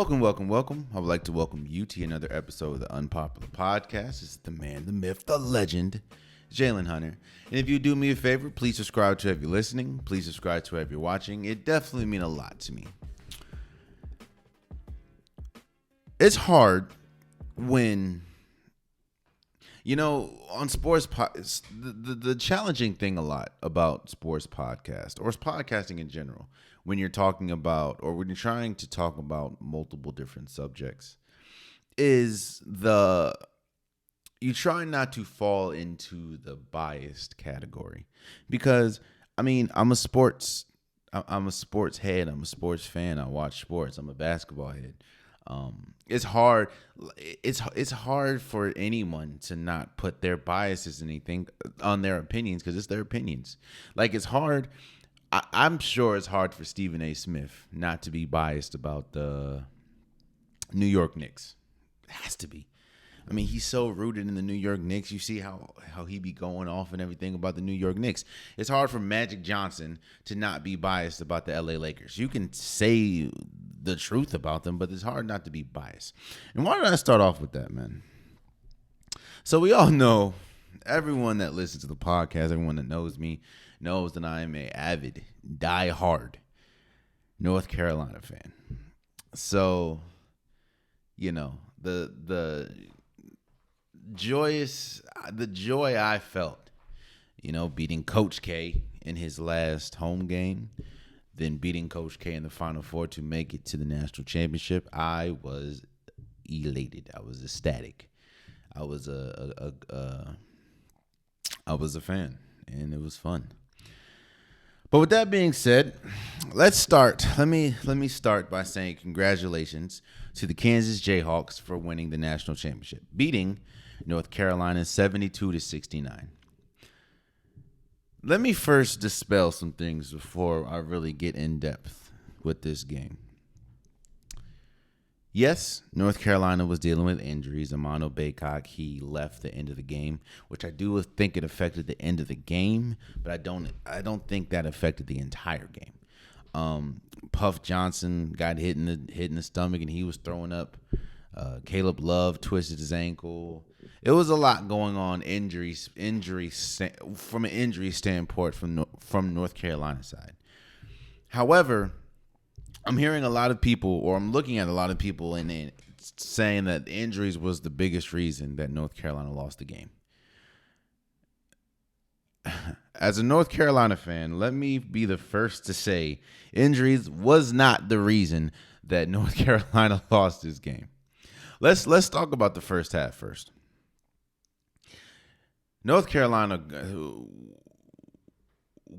Welcome. I would like to welcome you to another episode of the Unpopular Podcast. This is the man, the myth, the legend, Jalen Hunter. And if you do me a favor, please subscribe to if you're listening. Please subscribe to if you're watching. It definitely means a lot to me. It's hard when, on sports, the challenging thing a lot about sports podcast or podcasting in general, when you're talking about or when you're trying to talk about multiple different subjects, is you try not to fall into the biased category. Because, I'm a sports head. I'm a sports fan. I watch sports. I'm a basketball head. It's hard. It's hard for anyone to not put their biases in anything on their opinions because it's their opinions. Like, it's hard. I'm sure it's hard for Stephen A. Smith not to be biased about the New York Knicks. It has to be. He's so rooted in the New York Knicks. You see how he be going off and everything about the New York Knicks. It's hard for Magic Johnson to not be biased about the LA Lakers. You can say the truth about them, but it's hard not to be biased. And why did I start off with that, man? So we all know, everyone that listens to the podcast, everyone that knows me, knows that I am an avid, die-hard North Carolina fan. So, the joy I felt, beating Coach K in his last home game, then beating Coach K in the Final Four to make it to the national championship, I was elated. I was ecstatic. I was a fan, and it was fun. But with that being said, let's start. Let me start by saying congratulations to the Kansas Jayhawks for winning the national championship, beating North Carolina 72-69. Let me first dispel some things before I really get in depth with this game. Yes, North Carolina was dealing with injuries. Amano Baycock, he left the end of the game, which I do think it affected the end of the game, but I don't think that affected the entire game. Puff Johnson got hit in the stomach and he was throwing up. Caleb Love twisted his ankle. It was a lot going on from an injury standpoint from North Carolina side. However, I'm hearing a lot of people, or I'm looking at a lot of people and saying that injuries was the biggest reason that North Carolina lost the game. As a North Carolina fan, let me be the first to say injuries was not the reason that North Carolina lost this game. Let's talk about the first half first. North Carolina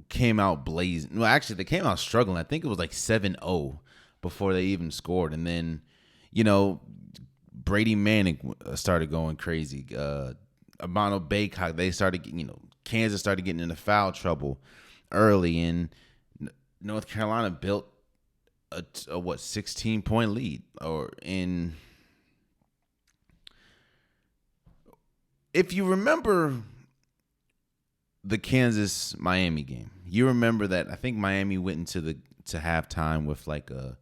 came out blazing. Well, actually, they came out struggling. I think it was like 7-0 before they even scored. And then, Brady Manning started going crazy. Amano Baycock, they started, Kansas started getting into foul trouble early. And North Carolina built a 16-point lead. If you remember the Kansas-Miami game, you remember that I think Miami went into halftime with like a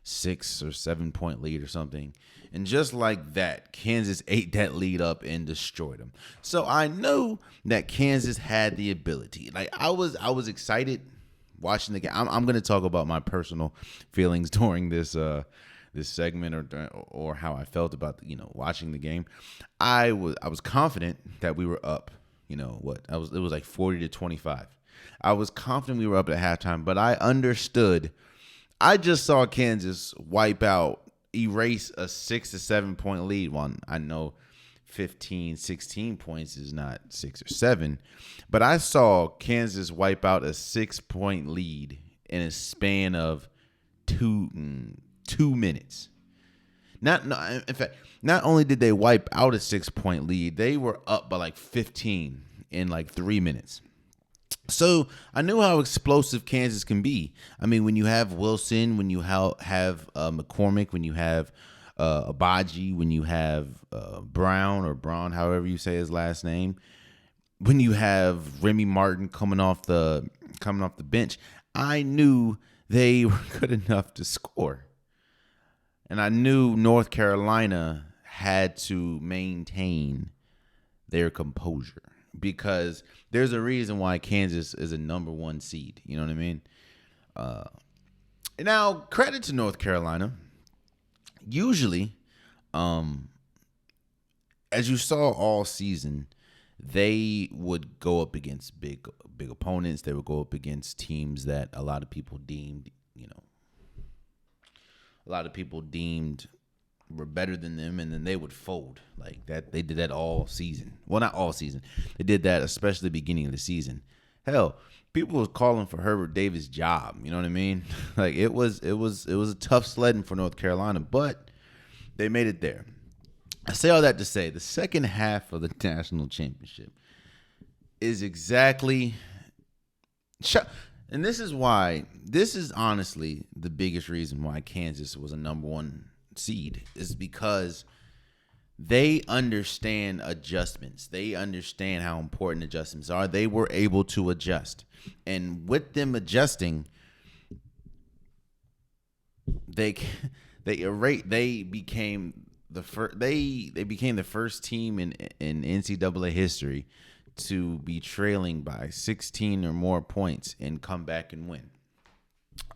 6 or 7 point lead or something. And just like that, Kansas ate that lead up and destroyed them. So I know that Kansas had the ability. Like I was excited watching the game. I'm going to talk about my personal feelings during this segment or how I felt about watching the game. I was confident that we were up. It was like 40-25. I was confident we were up at halftime, but I understood. I just saw Kansas erase a 6 to 7 point lead. Well, I know 15, 16 points is not 6 or 7, but I saw Kansas wipe out a 6-point lead in a span of two minutes. In fact, not only did they wipe out a 6-point lead, they were up by like 15 in like 3 minutes. So I knew how explosive Kansas can be. When you have Wilson, when you have McCormick, when you have Abaji, when you have Braun, however you say his last name, when you have Remy Martin coming off the bench, I knew they were good enough to score. And I knew North Carolina had to maintain their composure because there's a reason why Kansas is a number one seed. You know what I mean? Uh, Now, credit to North Carolina. Usually, um, as you saw all season, they would go up against big opponents. They would go up against teams that a lot of people deemed, a lot of people deemed were better than them, and then they would fold like that. They did that all season. Well, not all season. They did that especially the beginning of the season. Hell, people was calling for Herbert Davis' job. You know what I mean? Like it was a tough sledding for North Carolina, but they made it there. I say all that to say the second half of the national championship is exactly, and this is honestly the biggest reason why Kansas was a number one seed is because they understand adjustments. They understand how important adjustments are. They were able to adjust. And with them adjusting, they became the first team in NCAA history to be trailing by 16 or more points and come back and win.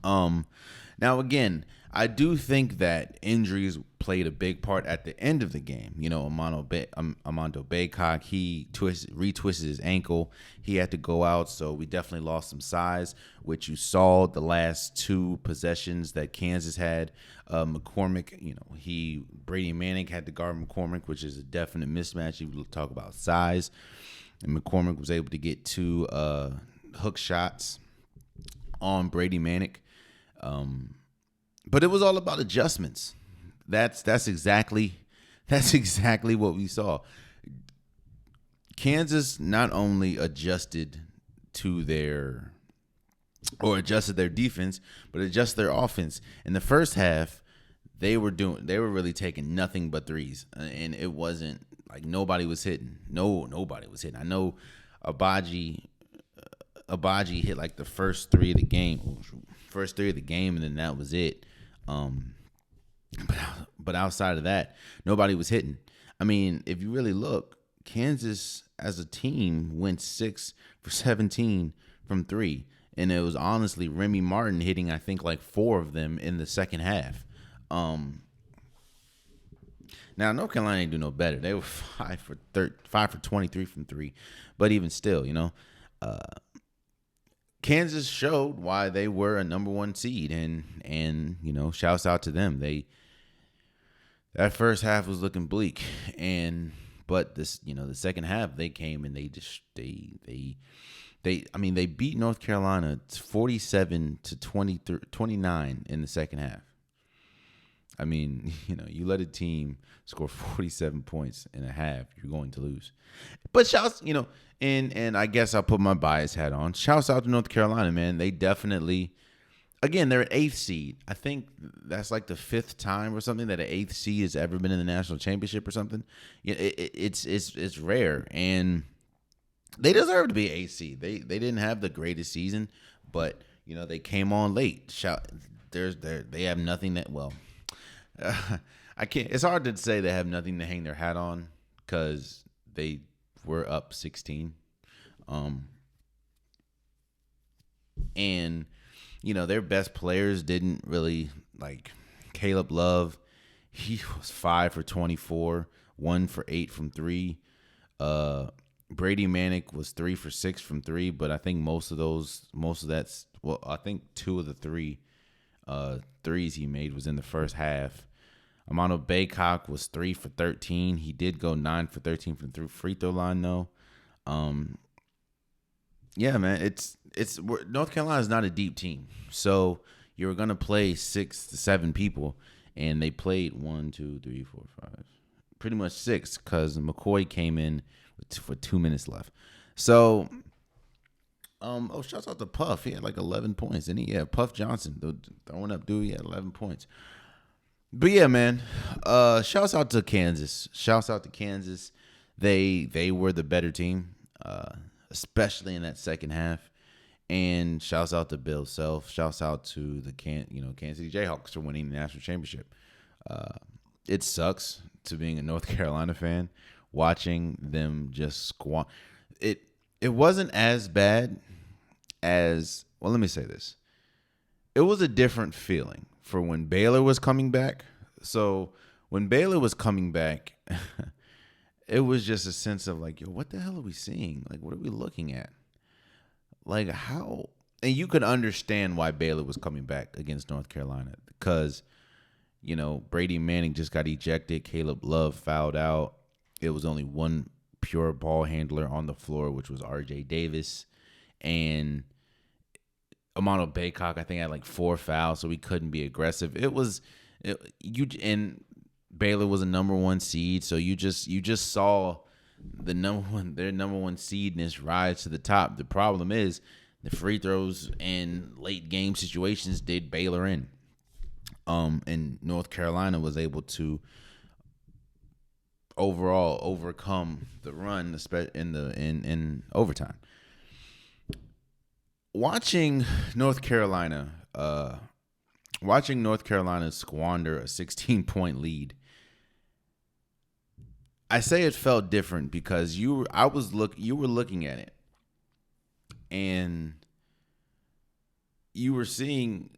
Now again, I do think that injuries played a big part at the end of the game. Armando Baycock, he retwisted his ankle. He had to go out, so we definitely lost some size, which you saw the last two possessions that Kansas had. McCormick, Brady Manning had to guard McCormick, which is a definite mismatch. You talk about size, and McCormick was able to get two hook shots on Brady Manning. But it was all about adjustments. That's exactly what we saw. Kansas not only adjusted their defense, but adjusted their offense. In the first half, they were really taking nothing but threes, and it wasn't like nobody was hitting. Nobody was hitting. I know Abaji hit like the first three of the game, and then that was it. But outside of that, nobody was hitting. I mean, if you really look, Kansas as a team went 6 for 17 from three, and it was honestly Remy Martin hitting, I think, like 4 of them in the second half. Now North Carolina didn't do no better. They were 5 for 23 from three, but even still, Kansas showed why they were a number one seed, and shouts out to them. That first half was looking bleak, but this the second half they came and they beat North Carolina 47-29 in the second half. I mean, you let a team score 47 points in a half, you're going to lose. But shouts, and I guess I'll put my bias hat on. Shouts out to North Carolina, man. They definitely, again, they're an 8th seed. I think that's like the 5th time or something that an 8th seed has ever been in the national championship or something. It's rare, and they deserve to be an 8th seed. They didn't have the greatest season, but they came on late. They have nothing that I can't. It's hard to say they have nothing to hang their hat on because they were up 16, and their best players didn't really like Caleb Love. He was 5 for 24, 1 for 8 from three. Brady Manick was 3 for 6 from three, but I think most of that's I think 2 of the 3 threes he made was in the first half. Armando Baycock was 3 for 13. He did go 9 for 13 from the free throw line though. Yeah, man, it's North Carolina is not a deep team, so you're gonna play 6 to 7 people, and they played 1, 2, 3, 4, 5, pretty much 6 because McCoy came in for 2 minutes left. So, shouts out to Puff. He had like 11 points, and Puff Johnson, the throwing up dude, he had 11 points. But yeah, man, shouts out to Kansas. They were the better team, especially in that second half. And shouts out to Bill Self. Shouts out to the Kansas City Jayhawks for winning the national championship. It sucks to being a North Carolina fan, watching them just it. It wasn't as bad as, well, let me say this. It was a different feeling for when Baylor was coming back. So when Baylor was coming back, it was just a sense of like, yo, what the hell are we seeing? Like, what are we looking at? Like, how? And you could understand why Baylor was coming back against North Carolina because, Brady Manning just got ejected. Caleb Love fouled out. It was only one pure ball handler on the floor, which was R.J. Davis. And Amano Baycock, I think, had like 4 fouls, so he couldn't be aggressive. And Baylor was a number 1 seed, so you just saw their number 1 seedness rise to the top. The problem is the free throws and late game situations did Baylor in. And North Carolina was able to overall overcome the run in overtime. Watching North Carolina squander a 16-point lead, I say it felt different because you were looking at it and you were seeing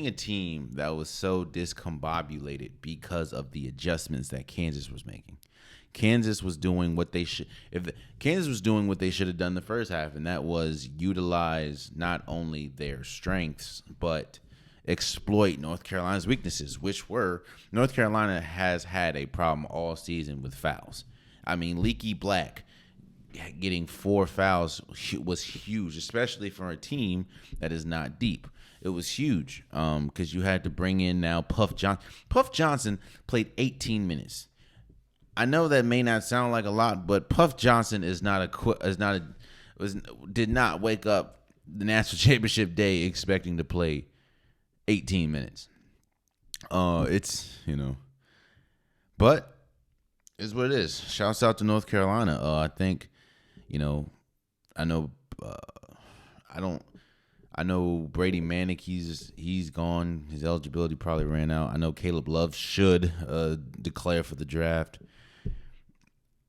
a team that was so discombobulated because of the adjustments that Kansas was making. Kansas was doing what they should have done the first half, and that was utilize not only their strengths but exploit North Carolina's weaknesses, which were North Carolina has had a problem all season with fouls. I mean, Leaky Black getting 4 fouls was huge, especially for a team that is not deep. It was huge because you had to bring in now Puff Johnson. Puff Johnson played 18 minutes. I know that may not sound like a lot, but Puff Johnson did not wake up the national championship day expecting to play 18 minutes. But it's what it is. Shouts out to North Carolina. I think, I know, I know Brady Manning. He's gone. His eligibility probably ran out. I know Caleb Love should declare for the draft.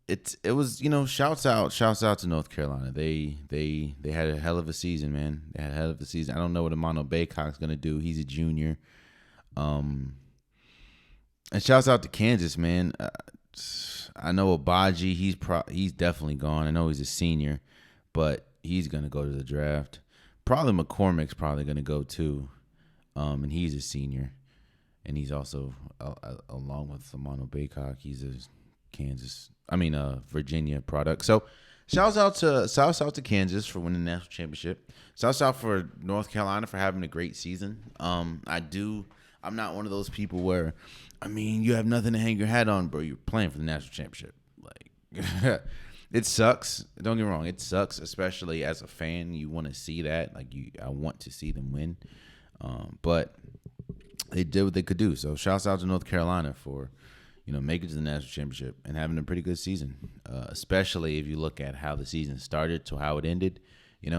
It was shouts out to North Carolina. They had a hell of a season, man. They had a hell of a season. I don't know what Amano Baycock's gonna do. He's a junior. And shouts out to Kansas, man. I know Abaji. He's definitely gone. I know he's a senior, but he's gonna go to the draft. Probably McCormick's probably gonna go too, and he's a senior, and he's also along with Amano Baycock. He's a Virginia product. So shouts out to Kansas for winning the national championship. Shouts out for North Carolina for having a great season. I'm not one of those people where, you have nothing to hang your hat on, bro. You're playing for the national championship. Like, it sucks. Don't get me wrong. It sucks, especially as a fan. You want to see that. I want to see them win. But they did what they could do. So shouts out to North Carolina for make it to the national championship and having a pretty good season, especially if you look at how the season started to how it ended. We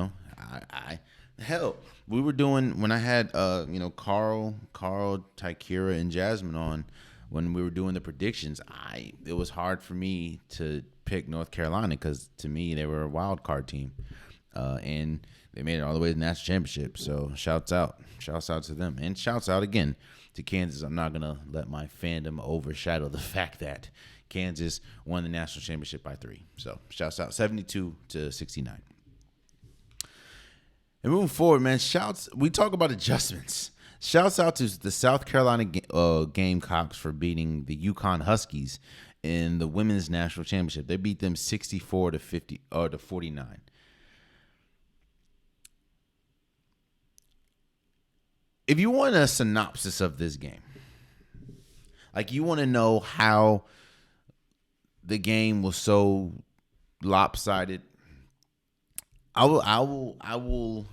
were doing when I had Carl, Tykira, and Jasmine on when we were doing the predictions. It was hard for me to pick North Carolina because to me they were a wild card team, and they made it all the way to the national championship. So shouts out to them, and shouts out again to Kansas. I'm not going to let my fandom overshadow the fact that Kansas won the national championship by 3. So, shouts out 72-69. And moving forward, man, we talk about adjustments. Shouts out to the South Carolina Gamecocks for beating the UConn Huskies in the women's national championship. They beat them 64-49. If you want a synopsis of this game, you want to know how the game was so lopsided, I will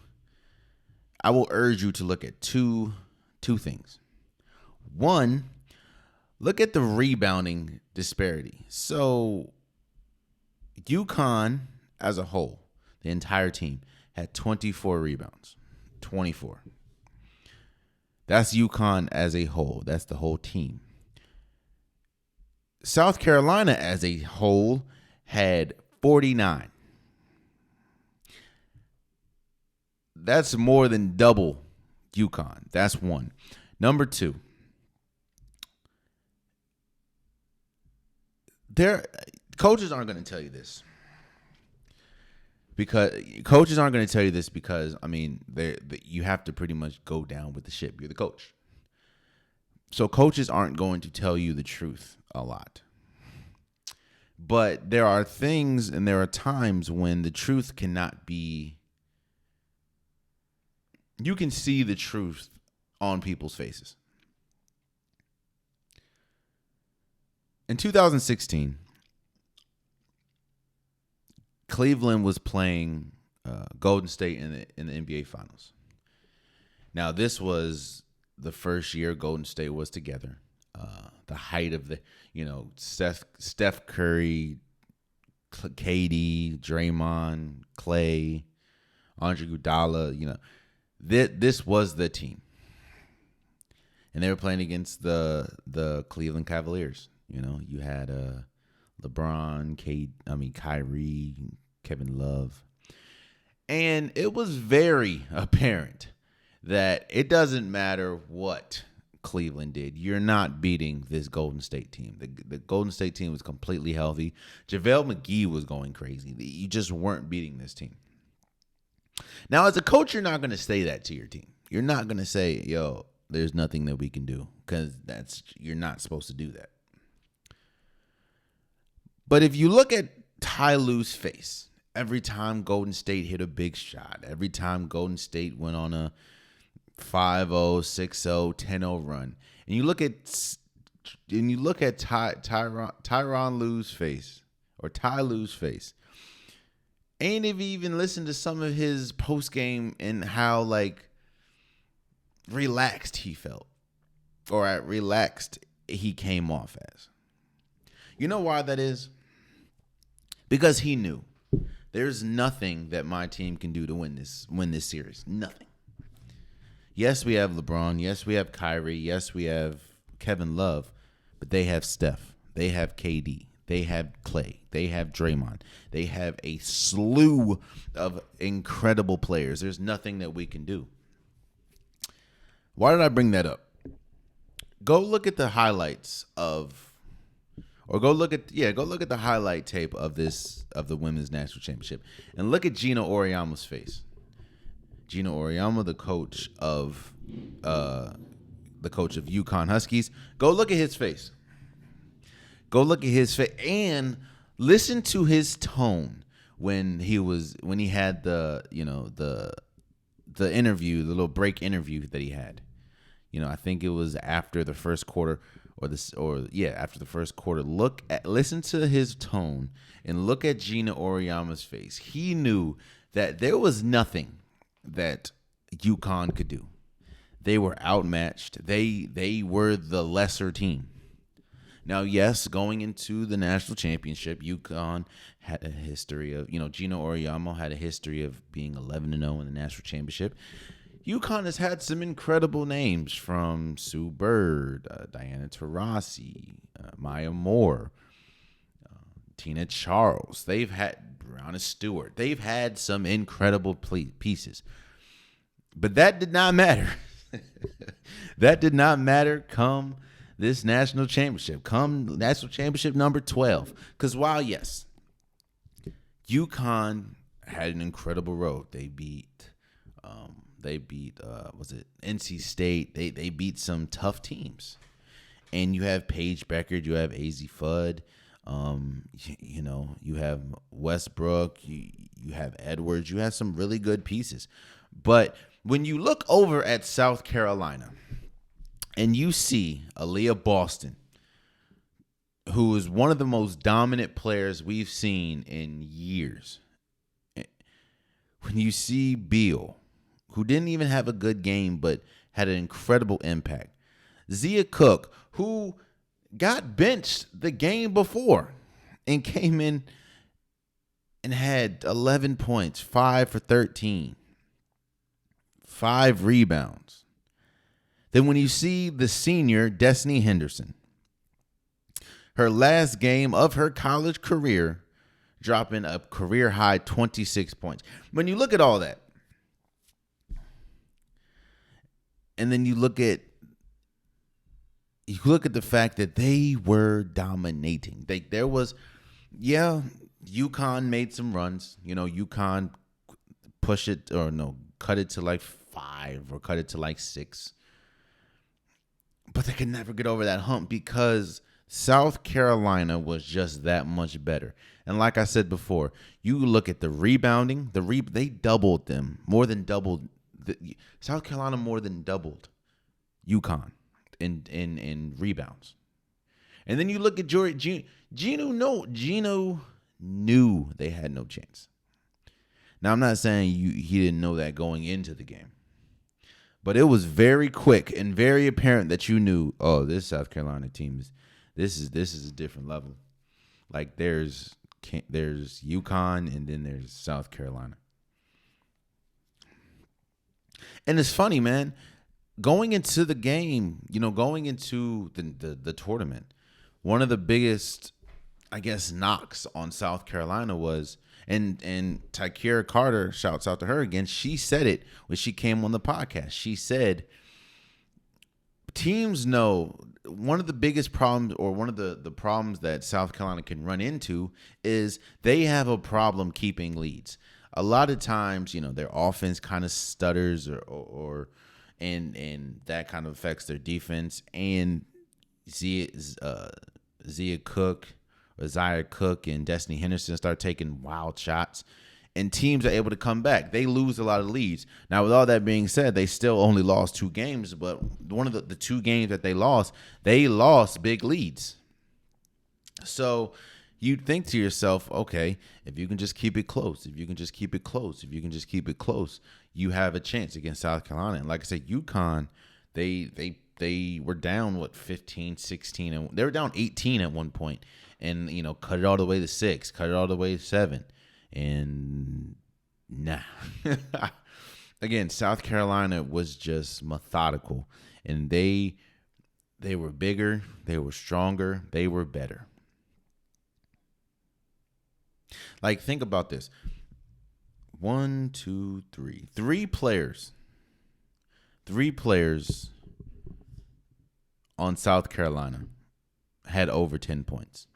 urge you to look at two things. One, look at the rebounding disparity. So UConn as a whole, the entire team, had 24 rebounds. 24. That's UConn as a whole. That's the whole team. South Carolina as a whole had 49. That's more than double UConn. That's one. Number two, coaches aren't going to tell you this. Because coaches aren't going to tell you this because, I mean, you have to pretty much go down with the ship. You're the coach. So coaches aren't going to tell you the truth a lot. But there are things and there are times when the truth cannot be. You can see the truth on people's faces. In 2016, Cleveland was playing Golden State in the NBA Finals. Now, this was the first year Golden State was together. The height of the, Steph Curry, KD, Draymond, Clay, Andre Iguodala. This was the team, and they were playing against the Cleveland Cavaliers. You had LeBron, Kyrie, Kevin Love. And it was very apparent that it doesn't matter what Cleveland did. You're not beating this Golden State team. The Golden State team was completely healthy. JaVale McGee was going crazy. You just weren't beating this team. Now, as a coach, you're not going to say that to your team. You're not going to say, yo, there's nothing that we can do, because you're not supposed to do that. But if you look at Ty Lue's face, every time Golden State hit a big shot, every time Golden State went on a 5-0, 6-0, 10-0 run, and you look at Tyronn Lue's face, or Ty Lue's face, and if you even listen to some of his post game and how relaxed he felt, or relaxed he came off as. You know why that is? Because he knew there's nothing that my team can do to win this series. Nothing. Yes, we have LeBron. Yes, we have Kyrie. Yes, we have Kevin Love. But they have Steph. They have KD. They have Clay. They have Draymond. They have a slew of incredible players. There's nothing that we can do. Why did I bring that up? Go look at the highlights go look at the highlight tape of the women's national championship, and look at Gina Auriemma's face. Gina Auriemma, the coach of UConn Huskies. Go look at his face. Go look at his face and listen to his tone when he had the interview, the little break interview that he had. I think it was after the first quarter. After the first quarter, listen to his tone and look at Gina Auriemma's face. He knew that there was nothing that UConn could do. They were outmatched. They were the lesser team. Now, yes, going into the national championship, UConn had a history of, Gina Auriemma had a history of being 11-0 in the national championship. UConn has had some incredible names, from Sue Bird, Diana Taurasi, Maya Moore, Tina Charles. They've had Brianna Stewart. They've had some incredible pieces. But that did not matter. That did not matter come this national championship, come national championship number 12. Because while, yes, UConn had an incredible road. They beat NC State. They beat some tough teams. And you have Paige Beckard, you have AZ Fudd, you have Westbrook, you have Edwards, you have some really good pieces. But when you look over at South Carolina and you see Aaliyah Boston, who is one of the most dominant players we've seen in years, when you see Beal, who didn't even have a good game but had an incredible impact, Zia Cook, who got benched the game before and came in and had 11 points, 5 for 13, 5 rebounds. Then when you see the senior, Destiny Henderson, her last game of her college career, dropping a career high 26 points. When you look at all that, and then you look at the fact that they were dominating. There was, UConn made some runs. UConn cut it to like 5 or cut it to like 6. But they could never get over that hump because South Carolina was just that much better. And like I said before, you look at the rebounding, they doubled them, more than doubled. South Carolina more than doubled UConn in rebounds. And then you look at Gino knew they had no chance. Now, I'm not saying he didn't know that going into the game. But it was very quick and very apparent that you knew, oh, this South Carolina team this is a different level. Like there's UConn and then there's South Carolina. And it's funny, man. Going into the game, going into the tournament, one of the biggest, I guess, knocks on South Carolina was, and Tykeara Carter, shouts out to her again, she said it when she came on the podcast. She said, teams know one of the biggest problems, or one of the problems that South Carolina can run into, is they have a problem keeping leads. A lot of times, their offense kind of stutters and that kind of affects their defense. And Zia Cook and Destiny Henderson start taking wild shots, and teams are able to come back. They lose a lot of leads. Now, with all that being said, they still only lost 2 games, but one of the 2 games that they lost big leads. So you'd think to yourself, okay, if you can just keep it close, you have a chance against South Carolina. And like I said, UConn, they were down 15, 16, and they were down 18 at one point, and cut it all the way to 6, cut it all the way to 7, and nah. Again, South Carolina was just methodical, and they were bigger, they were stronger, they were better. Like, think about this. 1, 2, 3. 3 players on South Carolina had over 10 points.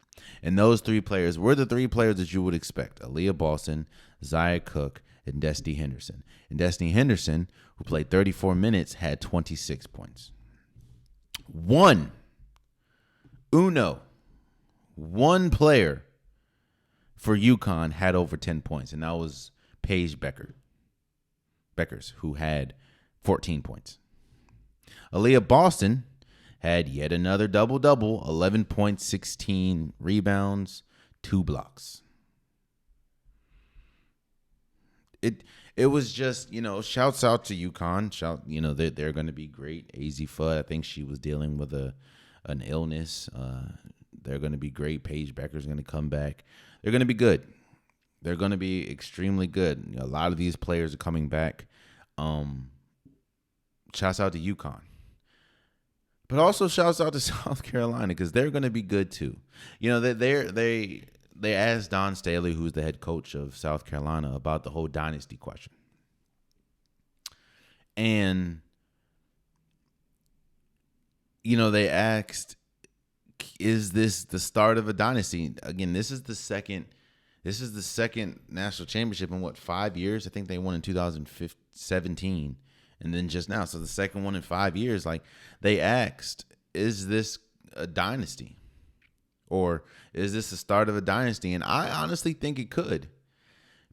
And those 3 players were the 3 players that you would expect: Aaliyah Boston, Zia Cook, and Destiny Henderson. And Destiny Henderson, who played 34 minutes, had 26 points. One player for UConn had over 10 points, and that was Paige Beckers, who had 14 points. Aaliyah Boston had yet another double-double, 11 points, 16 rebounds, 2 blocks. It was just, shouts out to UConn. They're going to be great. AZ Fudd, I think she was dealing with an illness. They're going to be great. Paige Becker's going to come back. They're going to be good. They're going to be extremely good. A lot of these players are coming back. Shouts out to UConn. But also shouts out to South Carolina, because they're going to be good too. They asked Don Staley, who's the head coach of South Carolina, about the whole dynasty question. And, they asked, is this the start of a dynasty? Again, this is the second national championship in 5 years? I think they won in 2017. And then just now, so the second one in 5 years. Like, they asked, is this a dynasty? Or is this the start of a dynasty? And I honestly think it could,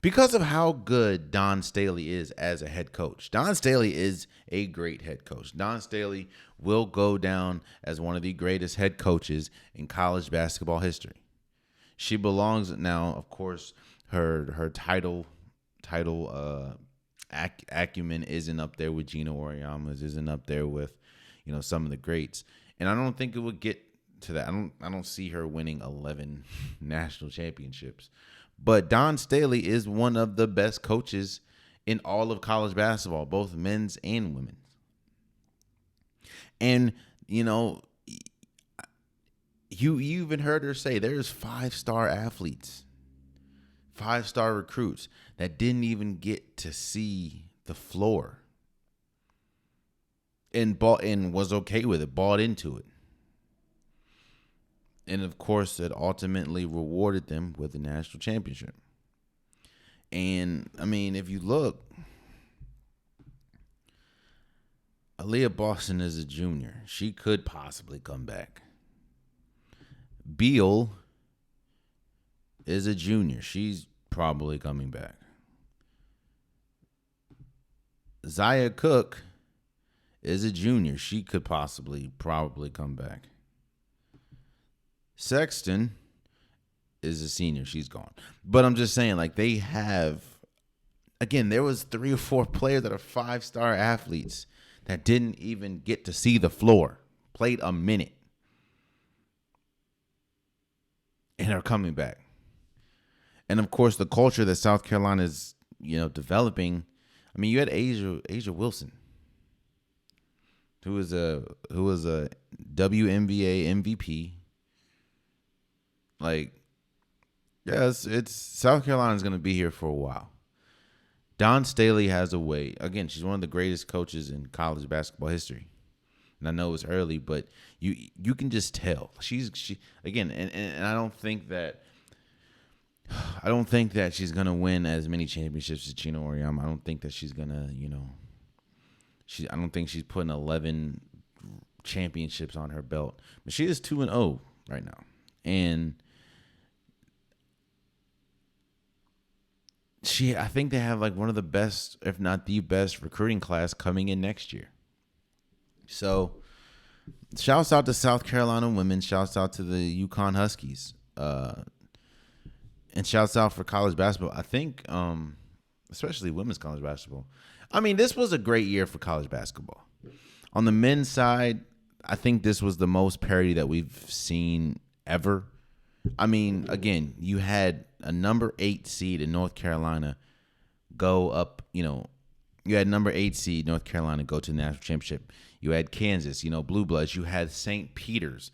because of how good Don Staley is as a head coach. Don Staley is a great head coach. Don Staley will go down as one of the greatest head coaches in college basketball history. She belongs now, of course, her title acumen isn't up there with Gino Auriemma's, isn't up there with, some of the greats. And I don't think it would get to that. I don't see her winning 11 national championships. But Don Staley is one of the best coaches in all of college basketball, both men's and women's. And, you know, you even heard her say there's 5-star athletes, 5-star recruits that didn't even get to see the floor and was okay with it, bought into it. And of course, it ultimately rewarded them with the national championship. And I mean, if you look, Aaliyah Boston is a junior. She could possibly come back. Beal is a junior. She's probably coming back. Zaya Cook is a junior. She could probably come back. Sexton is a senior. She's gone. But I'm just saying, like, they have, again, there was 3 or 4 players that are 5-star athletes that didn't even get to see the floor, played a minute, and are coming back. And of course, the culture that South Carolina is, developing. I mean, you had Asia Wilson, who was a WNBA MVP. Like, yes, it's South Carolina's going to be here for a while. Dawn Staley has a way. Again, she's one of the greatest coaches in college basketball history. And I know it's early, but you can just tell. She again, and I don't think that she's gonna win as many championships as Gina Oriama. I don't think that she's gonna, I don't think she's putting 11 championships on her belt. But she is 2-0 right now. And I think they have like one of the best, if not the best, recruiting class coming in next year. So, shouts out to South Carolina women. Shouts out to the UConn Huskies. And shouts out for college basketball. I think, especially women's college basketball. I mean, this was a great year for college basketball. On the men's side, I think this was the most parity that we've seen ever. I mean, again, you had a number 8 seed in North Carolina go up, you had number 8 seed North Carolina go to the national championship. You had Kansas, Blue Bloods. You had St. Peter's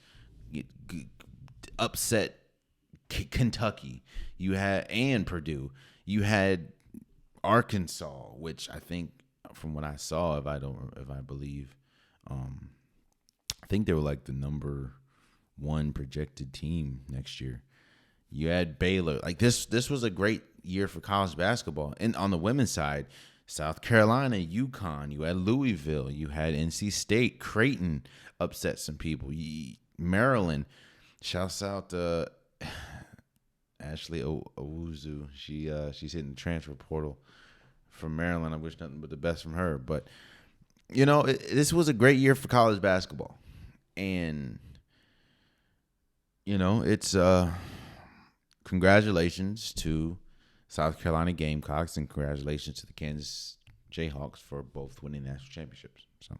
upset Kentucky. You had and Purdue. You had Arkansas, which I think from what I saw, if I believe, I think they were like the number 1 projected team next year. You had Baylor. Like this was a great year for college basketball. And on the women's side, South Carolina, UConn, you had Louisville, you had NC State, Creighton upset some people. Maryland, shouts out to Ashley Owuzu. She's hitting the transfer portal from Maryland. I wish nothing but the best from her. But, this was a great year for college basketball. And, it's congratulations to South Carolina Gamecocks and congratulations to the Kansas Jayhawks for both winning national championships. So,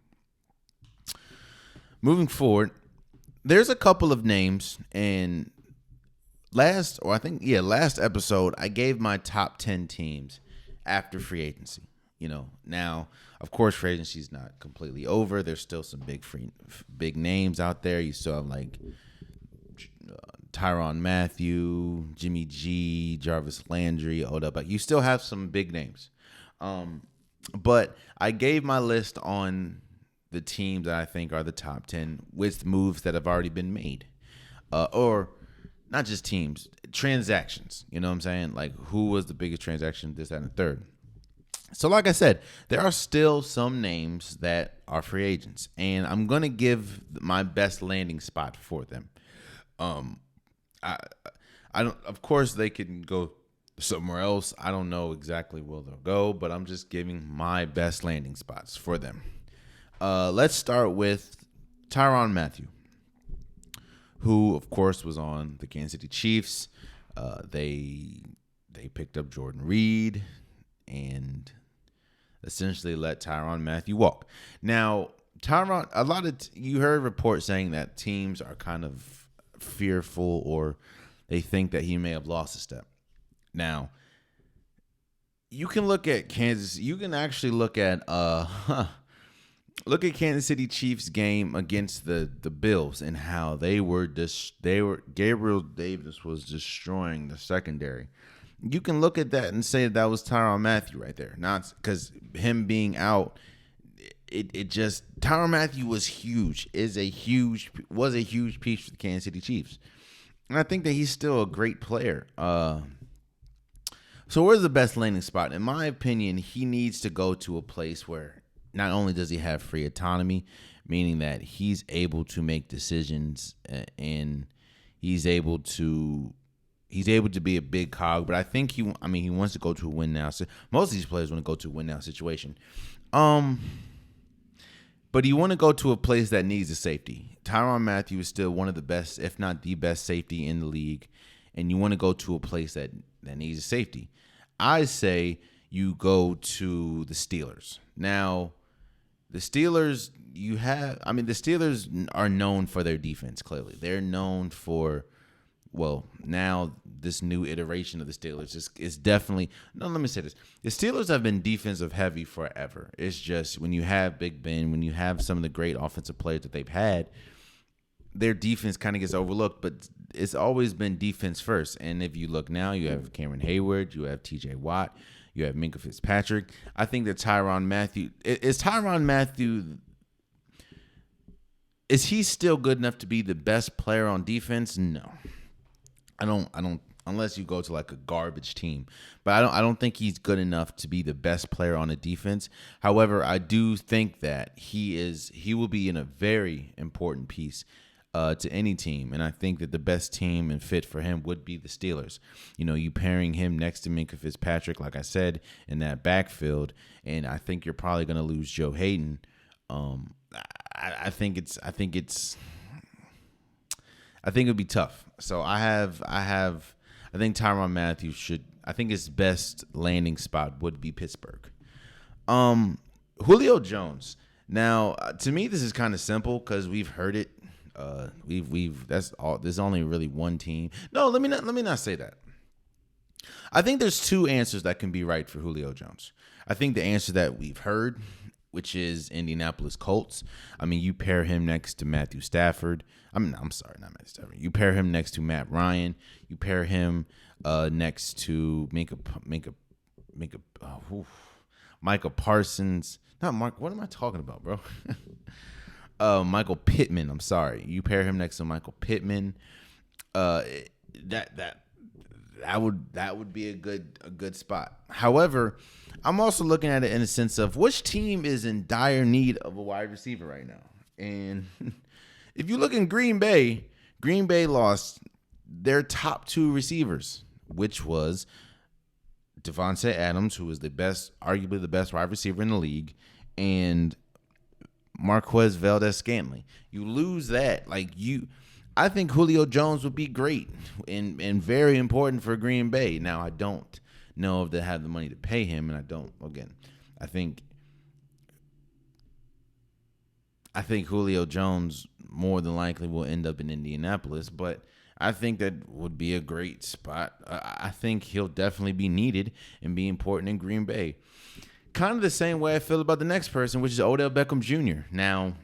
moving forward, there's a couple of names, and last episode, I gave my top 10 teams after free agency. Now, of course, free agency is not completely over. There's still some big names out there. You still have like Tyrann Mathieu, Jimmy G, Jarvis Landry, Odell Beckham. You still have some big names. But I gave my list on the teams that I think are the top 10 with moves that have already been made. Or not just teams, transactions. You know what I'm saying? Like, who was the biggest transaction, this, that, and the third. So like I said, there are still some names that are free agents. And I'm going to give my best landing spot for them. I don't. Of course, they can go somewhere else. I don't know exactly where they'll go, but I'm just giving my best landing spots for them. Let's start with Tyrann Mathieu, who, of course, was on the Kansas City Chiefs. They picked up Jordan Reed and essentially let Tyrann Mathieu walk. Now, Tyrann, you heard reports saying that teams are kind of fearful or they think that he may have lost a step. Now, you can look at Kansas. You can actually look at look at Kansas City Chiefs game against the Bills and how they were Gabriel Davis was destroying the secondary. You can look at that and say that was Tyrann Mathieu right there. Not because him being out, it just Tyrann Mathieu was a huge piece for the Kansas City Chiefs, and I think that he's still a great player. So where's the best landing spot? In my opinion, he needs to go to a place where not only does he have free autonomy, meaning that he's able to make decisions and he's able to be a big cog. But I think he wants to go to a win now. So most of these players want to go to a win now situation. But you want to go to a place that needs a safety. Tyrann Mathieu is still one of the best, if not the best safety in the league. And you want to go to a place that needs a safety. I say you go to the Steelers. Now, the Steelers, the Steelers are known for their defense, clearly. They're known for, now this new iteration of the Steelers is definitely, no, let me say this. The Steelers have been defensive heavy forever. It's just when you have Big Ben, when you have some of the great offensive players that they've had, their defense kind of gets overlooked, but it's always been defense first. And if you look now, you have Cameron Hayward, you have TJ Watt, you have Minkah Fitzpatrick. I think that Tyrann Mathieu is he still good enough to be the best player on defense? No. I don't unless you go to like a garbage team. But I don't think he's good enough to be the best player on a defense. However, I do think that he will be in a very important piece to any team, and I think that the best team and fit for him would be the Steelers. You pairing him next to Minkah Fitzpatrick, like I said, in that backfield, and I think you're probably going to lose Joe Hayden. I think it'll be tough. So I think Tyrann Mathieu I think his best landing spot would be Pittsburgh. Julio Jones. Now, to me, this is kind of simple because we've heard it. That's all. There's only really one team. No, let me not say that. I think there's two answers that can be right for Julio Jones. I think the answer that we've heard, which is Indianapolis Colts. You pair him next to Matthew Stafford. I'm sorry, not Matthew Stafford. You pair him next to Matt Ryan. You pair him next to Micah Parsons. Not Mark. What am I talking about, bro? Michael Pittman. I'm sorry. You pair him next to Michael Pittman. That would be a good spot. However, I'm also looking at it in a sense of which team is in dire need of a wide receiver right now. And if you look in Green Bay lost their top two receivers, which was Devontae Adams, who is arguably the best wide receiver in the league, and Marquez Valdez-Scantling. You lose that. I think Julio Jones would be great and very important for Green Bay. Now, I don't know if they have the money to pay him, and I think Julio Jones more than likely will end up in Indianapolis, but I think that would be a great spot. I think he'll definitely be needed and be important in Green Bay. Kind of the same way I feel about the next person, which is Odell Beckham Jr. Now,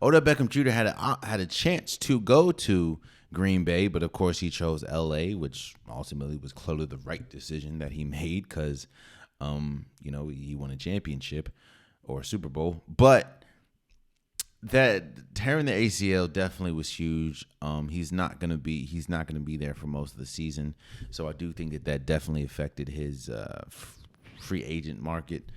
Odell Beckham Jr. had a chance to go to Green Bay, but of course he chose L.A., which ultimately was clearly the right decision that he made because, he won a championship or a Super Bowl. But that tearing the ACL definitely was huge. He's not gonna be there for most of the season, so I do think that definitely affected his free agent market.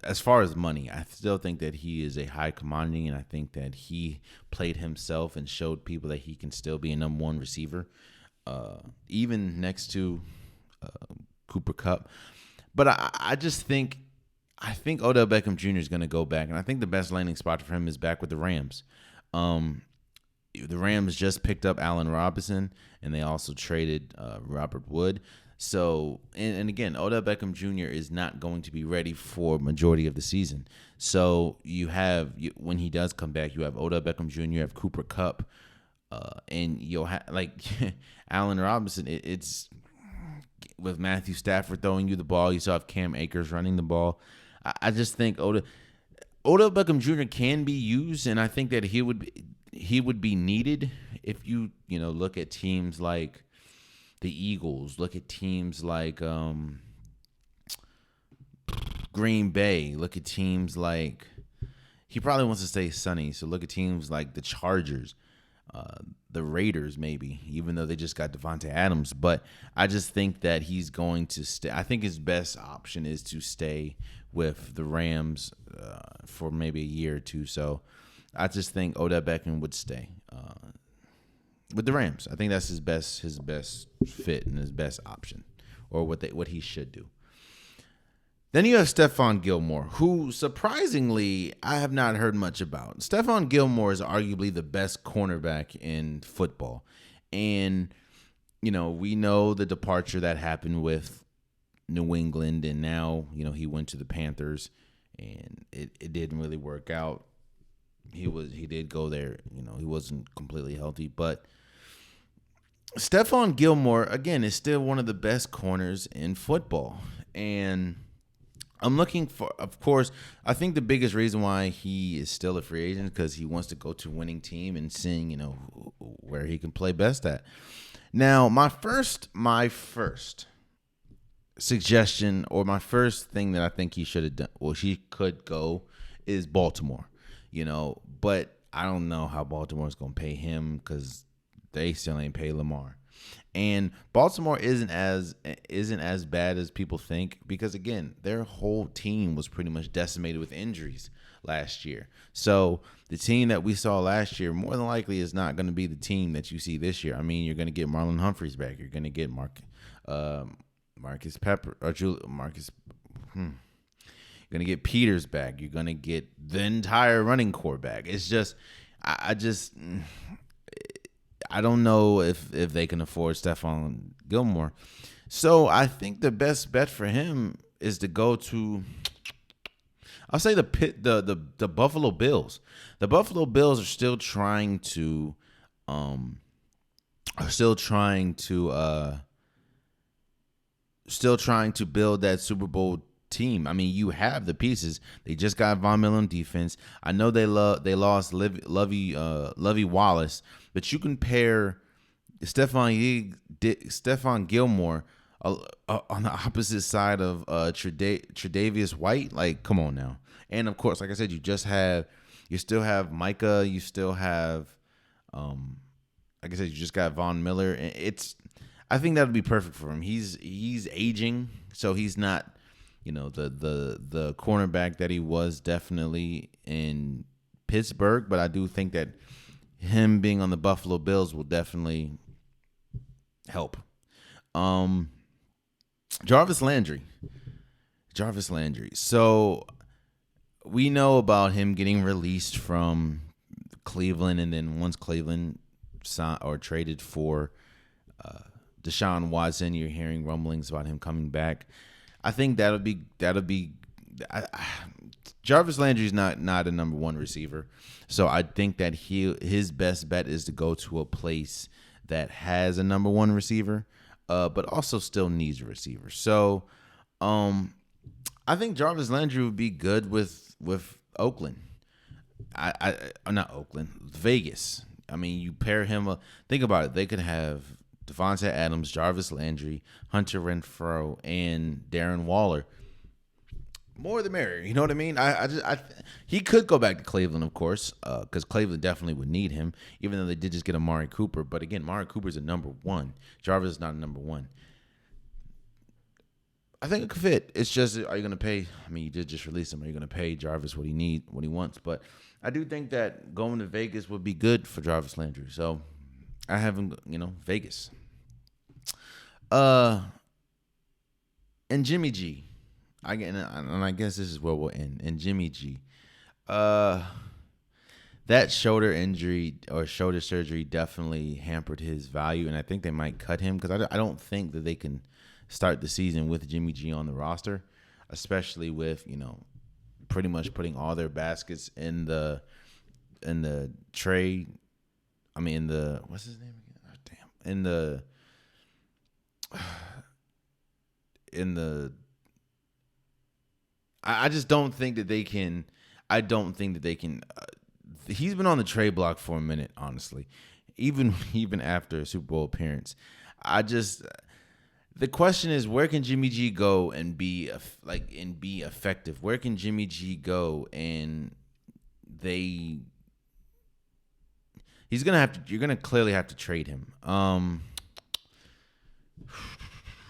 As far as money, I still think that he is a high commodity, and I think that he played himself and showed people that he can still be a number one receiver, even next to Cooper Kupp. But I think Odell Beckham Jr. is going to go back, and I think the best landing spot for him is back with the Rams. The Rams just picked up Allen Robinson, and they also traded Robert Wood. So, and again, Odell Beckham Jr. is not going to be ready for majority of the season. So when he does come back, you have Odell Beckham Jr., you have Cooper Kupp, and you'll have Allen Robinson. It's with Matthew Stafford throwing you the ball. You still have Cam Akers running the ball. I just think Odell Beckham Jr. can be used, and I think that he would be needed if you look at teams like the Eagles, look at teams like Green Bay, look at teams like he probably wants to stay sunny, so look at teams like the Chargers, the Raiders, maybe, even though they just got Devontae Adams. But I just think that he's going to stay. I think his best option is to stay with the Rams for maybe a year or two. So I just think Odell Beckham would stay with the Rams. I think that's his best fit and his best option, or what he should do. Then you have Stephon Gilmore, who surprisingly I have not heard much about. Stephon Gilmore is arguably the best cornerback in football. And, we know the departure that happened with New England, and now, he went to the Panthers, and it didn't really work out. He did go there, he wasn't completely healthy, but Stephon Gilmore, again, is still one of the best corners in football. And I'm looking for, of course, I think the biggest reason why he is still a free agent is because he wants to go to a winning team and seeing, where he can play best at. Now, my first suggestion, or my first thing that I think he should have done, he could go, is Baltimore. But I don't know how Baltimore is going to pay him because they still ain't pay Lamar. And Baltimore isn't as bad as people think, because again, their whole team was pretty much decimated with injuries last year. So the team that we saw last year more than likely is not going to be the team that you see this year. I mean, you're going to get Marlon Humphreys back. You're going to get Marcus Pepper or Marcus. You're going to get Peters back. You're going to get the entire running core back. It's just, I don't know if they can afford Stephon Gilmore. So I think the best bet for him is to go to, I'll say the Buffalo Bills. The Buffalo Bills are still trying to build that Super Bowl team. I mean, you have the pieces. They just got Von Miller on defense. I know they lost Lovey Wallace, but you can pair Stephon Gilmore on the opposite side of Tre'Davious White. Like, come on now. And of course, like I said, you still have Micah. You still have, like I said, you just got Von Miller. And I think that would be perfect for him. He's aging, so he's not, the cornerback that he was definitely in Pittsburgh, but I do think that him being on the Buffalo Bills will definitely help. Jarvis Landry. So we know about him getting released from Cleveland, and then once Cleveland signed or traded for Deshaun Watson, you're hearing rumblings about him coming back. I think that'll be. Jarvis Landry's not a number one receiver, so I think that his best bet is to go to a place that has a number one receiver, but also still needs a receiver. So, I think Jarvis Landry would be good with Oakland. Not Oakland, Vegas. I mean, you pair him up. Think about it. They could have Devontae Adams, Jarvis Landry, Hunter Renfrow, and Darren Waller. More the merrier. You know what I mean? He could go back to Cleveland, of course, because Cleveland definitely would need him, even though they did just get Amari Cooper. But again, Amari Cooper's a number one. Jarvis is not a number one. I think it could fit. It's just, are you going to pay? I mean, you did just release him. Are you going to pay Jarvis what he wants? But I do think that going to Vegas would be good for Jarvis Landry. So I have him, Vegas. And Jimmy G. I guess this is where we'll end. And Jimmy G. That shoulder injury or shoulder surgery definitely hampered his value, and I think they might cut him because I don't think that they can start the season with Jimmy G on the roster, especially with, pretty much putting all their baskets in the tray. I mean, what's his name again? Oh, damn. I just don't think that they can. I don't think that they can. He's been on the trade block for a minute, honestly, even after a Super Bowl appearance. I just the question is, where can Jimmy G go and be effective? Where can Jimmy G go and they? He's gonna have to. You're gonna clearly have to trade him.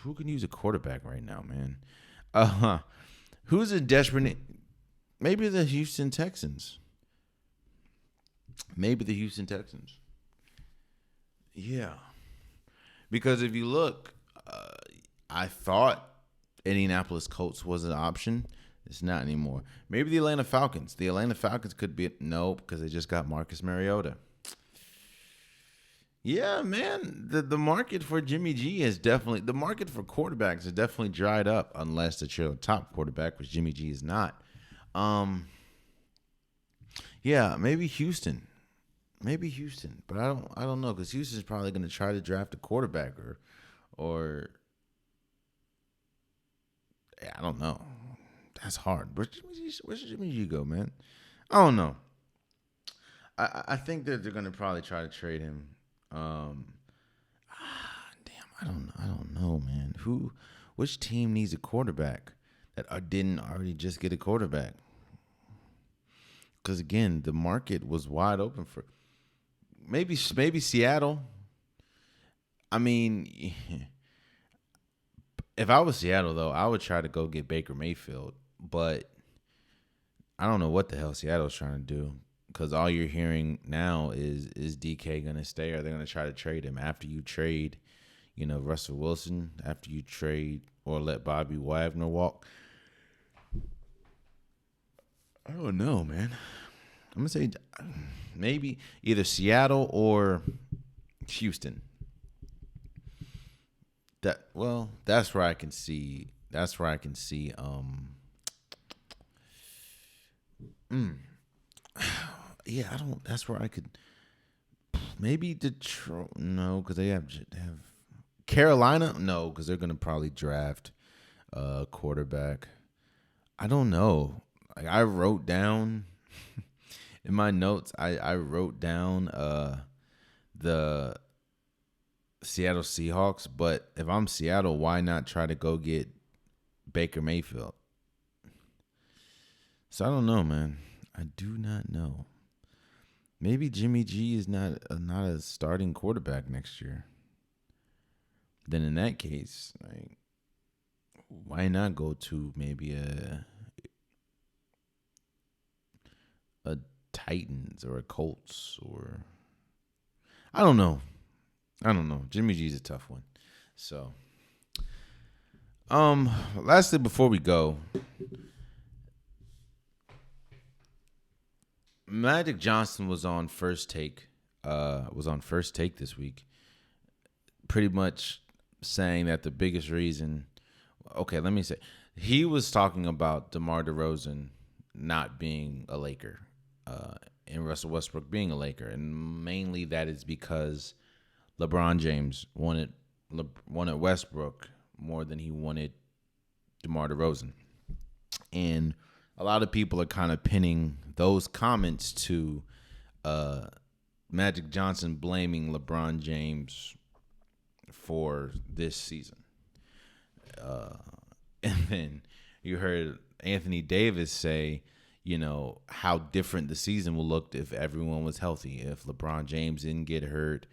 Who can use a quarterback right now, man? Who's a desperate? Maybe the Houston Texans. Maybe the Houston Texans. Yeah, because if you look, I thought Indianapolis Colts was an option. It's not anymore. Maybe the Atlanta Falcons. The Atlanta Falcons could be no, because they just got Marcus Mariota. Yeah, man. The market for Jimmy G is definitely the market for quarterbacks has definitely dried up unless that you're a top quarterback, which Jimmy G is not. Um, yeah, maybe Houston. Maybe Houston, but I don't know because Houston's probably going to try to draft a quarterback or yeah, I don't know. That's hard. Where's Jimmy G go, man? I don't know. I think that they're going to probably try to trade him. Um, damn, I don't know, man. Which team needs a quarterback that didn't already just get a quarterback? Because again, the market was wide open for maybe Seattle. I mean, if I was Seattle though, I would try to go get Baker Mayfield, but I don't know what the hell Seattle's trying to do. Because all you're hearing now is DK going to stay, or they're going to try to trade him after you trade, Russell Wilson, after you trade or let Bobby Wagner walk. I don't know, man. I'm going to say maybe either Seattle or Houston. That's where I can see. That's where I can see. Yeah, I don't. That's where I could. Maybe Detroit. No, because they have Carolina. No, because they're gonna probably draft a quarterback. I don't know. Like I wrote down in my notes. I wrote down the Seattle Seahawks. But if I'm Seattle, why not try to go get Baker Mayfield? So I don't know, man. I do not know. Maybe Jimmy G is not a starting quarterback next year. Then in that case, like, why not go to maybe a Titans or a Colts or I don't know. Jimmy G's a tough one. So, lastly, before we go, Magic Johnson was on First Take. This week, pretty much saying that the biggest reason. Okay, let me say, he was talking about DeMar DeRozan not being a Laker, and Russell Westbrook being a Laker, and mainly that is because LeBron James wanted Westbrook more than he wanted DeMar DeRozan, and a lot of people are kind of pinning those comments to Magic Johnson blaming LeBron James for this season. And then you heard Anthony Davis say, how different the season will look if everyone was healthy, if LeBron James didn't get hurt,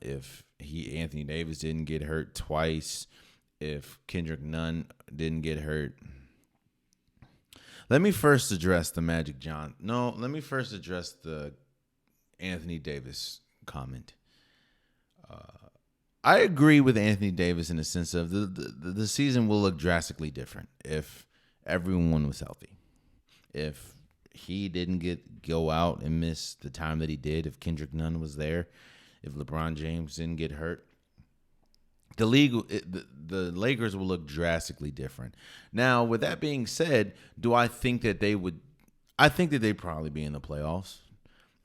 if Anthony Davis didn't get hurt twice, if Kendrick Nunn didn't get hurt. Let me first address the let me first address the Anthony Davis comment. I agree with Anthony Davis in the sense of the season will look drastically different if everyone was healthy. If he didn't go out and miss the time that he did, if Kendrick Nunn was there, if LeBron James didn't get hurt, the Lakers will look drastically different. Now, with that being said, do I think that they would? I think that they'd probably be in the playoffs,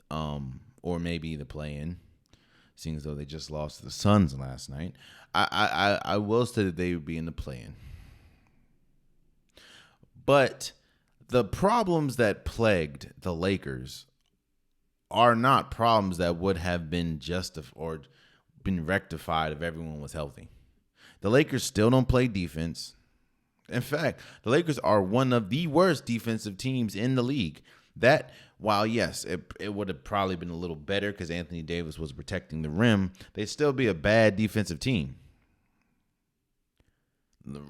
or maybe the play-in, seeing as though they just lost to the Suns last night. I will say that they would be in the play-in. But the problems that plagued the Lakers are not problems that would have been justified or been rectified if everyone was healthy. The Lakers still don't play defense. In fact, the Lakers are one of the worst defensive teams in the league. That, while yes, it would have probably been a little better because Anthony Davis was protecting the rim, they'd still be a bad defensive team.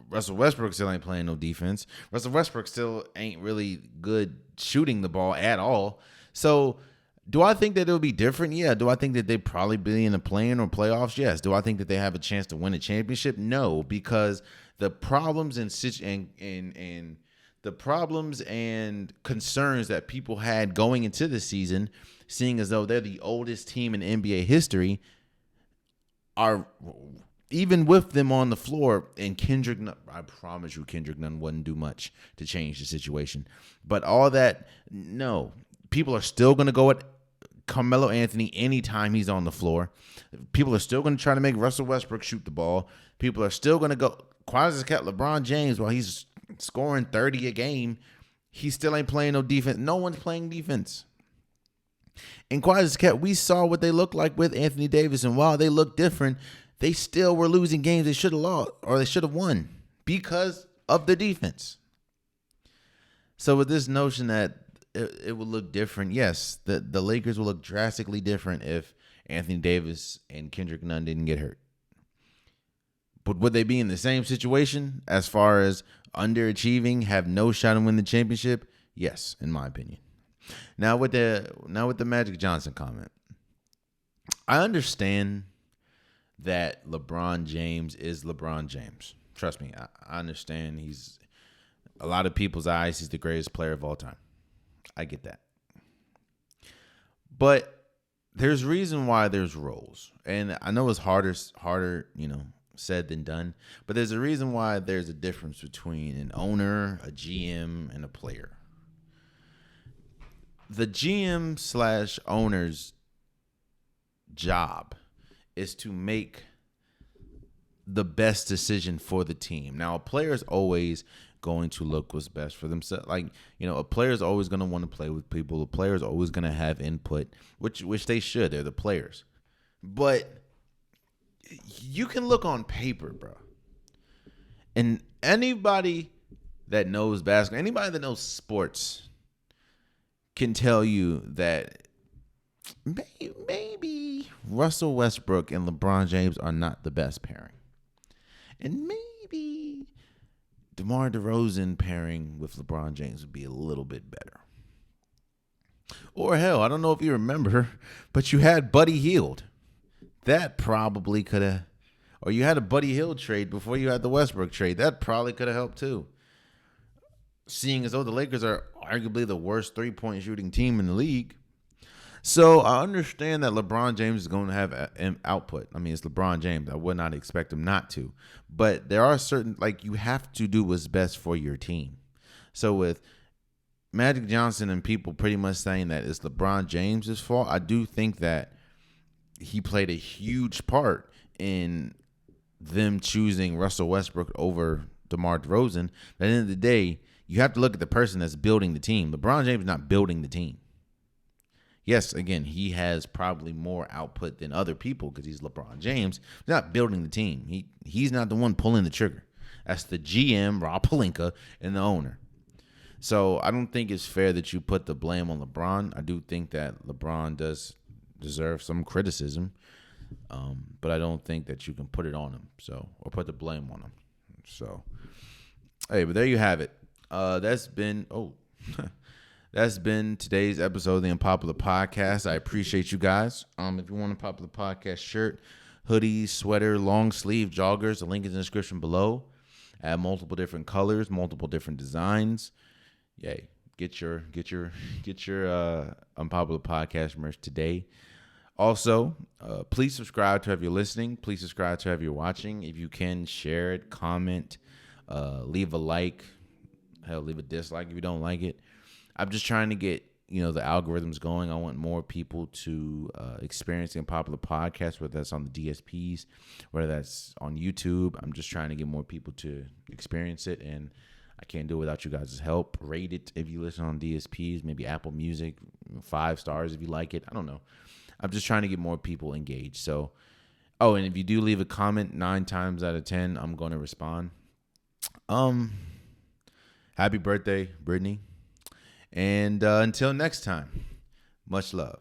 Russell Westbrook still ain't playing no defense. Russell Westbrook still ain't really good shooting the ball at all. So, do I think that it'll be different? Yeah. Do I think that they'd probably be in the play-in or playoffs? Yes. Do I think that they have a chance to win a championship? No, because the problems and the problems and concerns that people had going into the season, seeing as though they're the oldest team in NBA history, are even with them on the floor. And Kendrick, I promise you, Kendrick Nunn wouldn't do much to change the situation. But all that, no, people are still going to go at Carmelo Anthony anytime he's on the floor. People are still going to try to make Russell Westbrook shoot the ball. People are still going to go. Quasi kept LeBron James while he's scoring 30 a game. He still ain't playing no defense. No one's playing defense. And Quasi kept, we saw what they looked like with Anthony Davis. And while they looked different, they still were losing games they should have lost or they should have won because of the defense. So with this notion that it will look different, yes, the Lakers will look drastically different if Anthony Davis and Kendrick Nunn didn't get hurt. But would they be in the same situation as far as underachieving, have no shot to win the championship? Yes, in my opinion. Now with the Magic Johnson comment, I understand that LeBron James is LeBron James. Trust me, I understand he's, a lot of people's eyes, he's the greatest player of all time. I get that. But there's reason why there's roles. And I know it's harder, said than done. But there's a reason why there's a difference between an owner, a GM, and a player. The GM/owner's job is to make the best decision for the team. Now, a player is always going to look what's best for themselves. Like, a player is always going to want to play with people. A player is always going to have input, which they should. They're the players. But you can look on paper, bro. And anybody that knows basketball, anybody that knows sports can tell you that maybe Russell Westbrook and LeBron James are not the best pairing. And maybe DeMar DeRozan pairing with LeBron James would be a little bit better. Or hell, I don't know if you remember, but you had Buddy Hield. That probably could have, or you had a Buddy Hield trade before you had the Westbrook trade. That probably could have helped too. Seeing as though the Lakers are arguably the worst three-point shooting team in the league. So I understand that LeBron James is going to have an output. I mean, it's LeBron James. I would not expect him not to. But there are certain, you have to do what's best for your team. So with Magic Johnson and people pretty much saying that it's LeBron James' fault, I do think that he played a huge part in them choosing Russell Westbrook over DeMar DeRozan. But at the end of the day, you have to look at the person that's building the team. LeBron James is not building the team. Yes, again, he has probably more output than other people because he's LeBron James. He's not building the team. He's not the one pulling the trigger. That's the GM, Rob Pelinka, and the owner. So I don't think it's fair that you put the blame on LeBron. I do think that LeBron does deserve some criticism, but I don't think that you can put it on him, or put the blame on him. So, hey, but there you have it. That's been today's episode of the Unpopular Podcast. I appreciate you guys. If you want a Popular Podcast shirt, hoodie, sweater, long sleeve, joggers, the link is in the description below. I have multiple different colors, multiple different designs. Yay. Get your Unpopular Podcast merch today. Also, please subscribe to have you listening. Please subscribe to have you watching. If you can, share it, comment, leave a like. Hell, leave a dislike if you don't like it. I'm just trying to get, the algorithms going. I want more people to experience the Unpopular Podcast, whether that's on the DSPs, whether that's on YouTube. I'm just trying to get more people to experience it, and I can't do it without you guys' help. Rate it if you listen on DSPs, maybe Apple Music, 5 stars if you like it. I don't know. I'm just trying to get more people engaged. So, oh, and if you do leave a comment, 9 times out of 10, I'm going to respond. Happy birthday, Brittany. And until next time, much love.